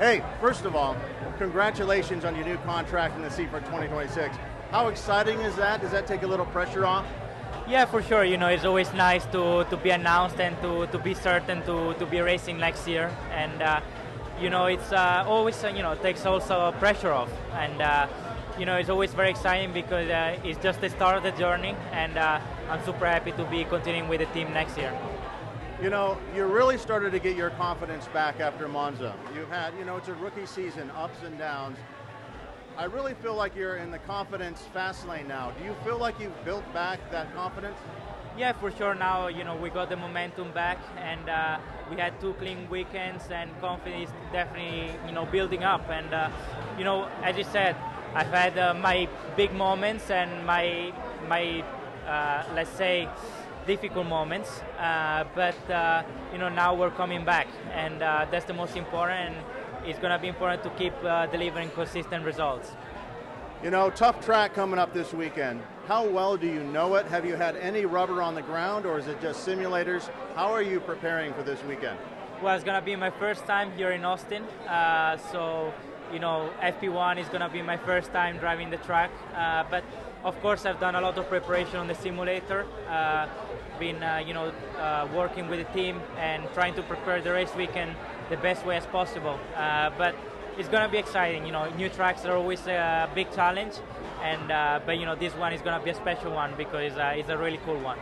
Hey, first of all, congratulations on your new contract in the seat for 2026. How exciting is that? Does that take a little pressure off? Yeah, for sure. It's always nice to be announced and to be certain to be racing next year. And it's always takes also pressure off. And it's always very exciting because it's just the start of the journey. And I'm super happy to be continuing with the team next year. You really started to get your confidence back after Monza. You've had, it's a rookie season, ups and downs. I really feel like you're in the confidence fast lane now. Do you feel like you've built back that confidence? Yeah, for sure. Now, we got the momentum back, and we had 2 clean weekends, and confidence definitely, building up. And, as you said, I've had my big moments and my let's say, difficult moments, but now we're coming back, and that's the most important, and it's going to be important to keep delivering consistent results. Tough track coming up this weekend. How well do you know it? Have you had any rubber on the ground, or is it just simulators? How are you preparing for this weekend? Well, it's going to be my first time here in Austin, so FP1 is going to be my first time driving the track, but of course I've done a lot of preparation on the simulator, been working with the team and trying to prepare the race weekend the best way as possible, but it's going to be exciting. New tracks are always a big challenge, and but this one is going to be a special one because it's a really cool one.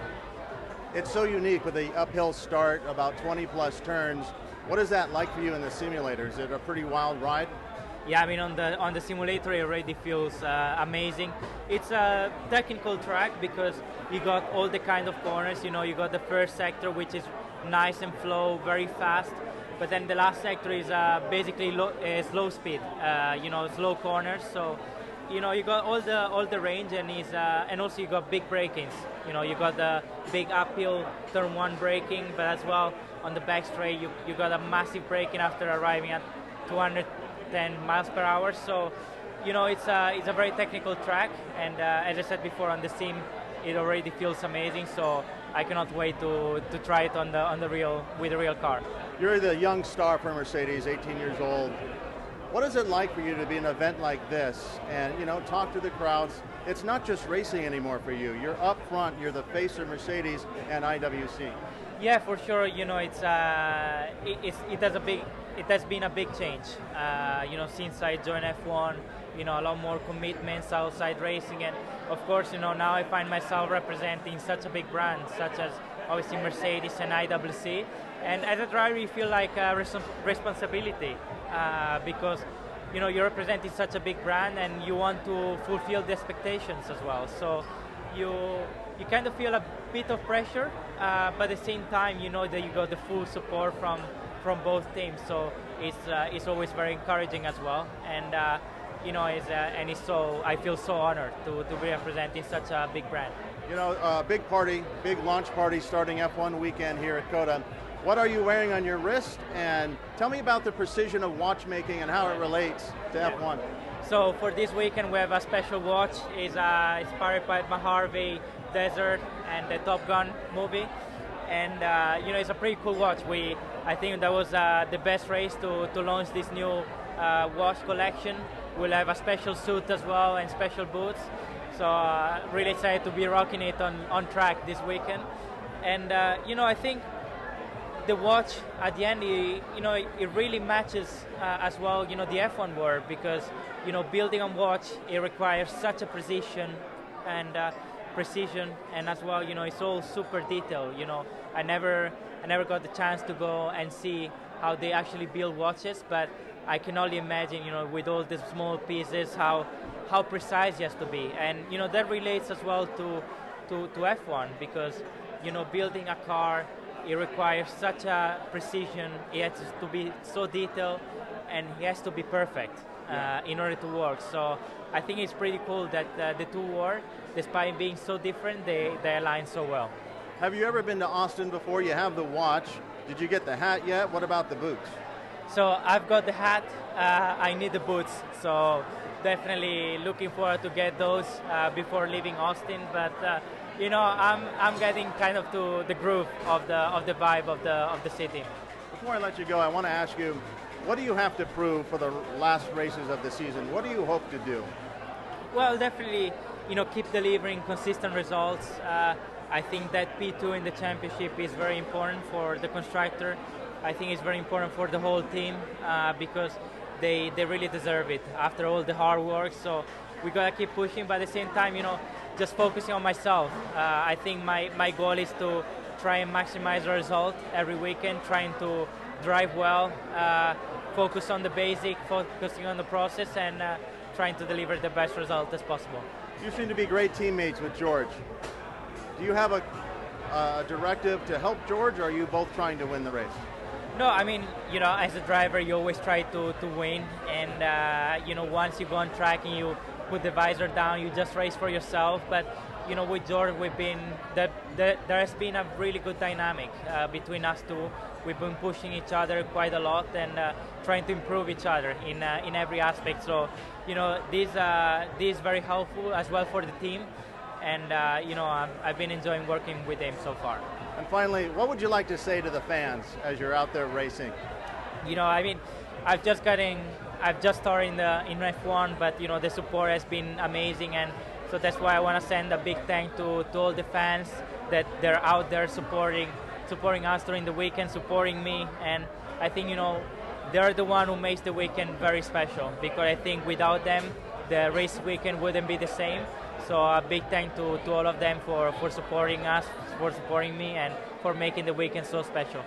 It's so unique with the uphill start, about 20 plus turns. What is that like for you in the simulator? Is it a pretty wild ride? Yeah, I mean on the simulator it already feels amazing. It's a technical track because you got all the kind of corners. You got the first sector, which is nice and flow, very fast. But then the last sector is basically slow speed, slow corners. So, you got all the range, and also you got big break-ins. You got the big uphill turn 1 braking, but as well on the back straight you got a massive braking after arriving at 210 miles per hour. So, it's a very technical track, and as I said before, on the sim it already feels amazing. So I cannot wait to try it with the real car. You're the young star for Mercedes, 18 years old. What is it like for you to be in an event like this and talk to the crowds? It's not just racing anymore for you. You're up front. You're the face of Mercedes and IWC. Yeah, for sure. It has been a big change. Since I joined F1. A lot more commitments outside racing, and of course, now I find myself representing such a big brand, such as obviously Mercedes and IWC, and as a driver you feel like a responsibility because you're representing such a big brand and you want to fulfill the expectations as well. So you kind of feel a bit of pressure, but at the same time you know that you got the full support from both teams. So it's always very encouraging as well, and I feel so honored to be representing such a big brand. Big party, big launch party starting F1 weekend here at COTA. What are you wearing on your wrist? And tell me about the precision of watchmaking and how it relates to F1. So for this weekend we have a special watch. It's inspired by Mojave Desert and the Top Gun movie. And it's a pretty cool watch. I think that was the best race to launch this new watch collection. We'll have a special suit as well and special boots. So really excited to be rocking it on track this weekend. And I think the watch at the end, it really matches as well, the F1 world, because building a watch, it requires such a precision and as well it's all super detailed. I never got the chance to go and see how they actually build watches, but I can only imagine, with all the small pieces, how precise it has to be, and that relates as well to F1 because building a car, it requires such a precision. It has to be so detailed, and it has to be perfect in order to work. So I think it's pretty cool that the two work, despite being so different, they align so well. Have you ever been to Austin before? You have the watch. Did you get the hat yet? What about the boots? So I've got the hat, I need the boots, so definitely looking forward to get those before leaving Austin, but I'm getting kind of to the groove of the vibe of the city. Before I let you go, I want to ask you, What do you have to prove for the last races of the season? What do you hope to do? Well, definitely, keep delivering consistent results. I think that P2 in the championship is very important for the constructor. I think it's very important for the whole team because they really deserve it after all the hard work. So we gotta keep pushing, but at the same time, just focusing on myself. I think my goal is to try and maximize the result every weekend, trying to drive well, focus on the basic, focusing on the process, and trying to deliver the best result as possible. You seem to be great teammates with George. Do you have a directive to help George, or are you both trying to win the race? No, I mean, as a driver, you always try to win, and once you go on track and you put the visor down, you just race for yourself. But with George, there has been a really good dynamic between us two. We've been pushing each other quite a lot and trying to improve each other in every aspect. So, this is very helpful as well for the team. And I've been enjoying working with him so far. And finally, what would you like to say to the fans as you're out there racing? I've just started in F1, but the support has been amazing, and so that's why I want to send a big thank to all the fans that they're out there supporting us during the weekend, supporting me, and I think they're the one who makes the weekend very special, because I think without them the race weekend wouldn't be the same. So a big thank to all of them for supporting us, for supporting me, and for making the weekend so special.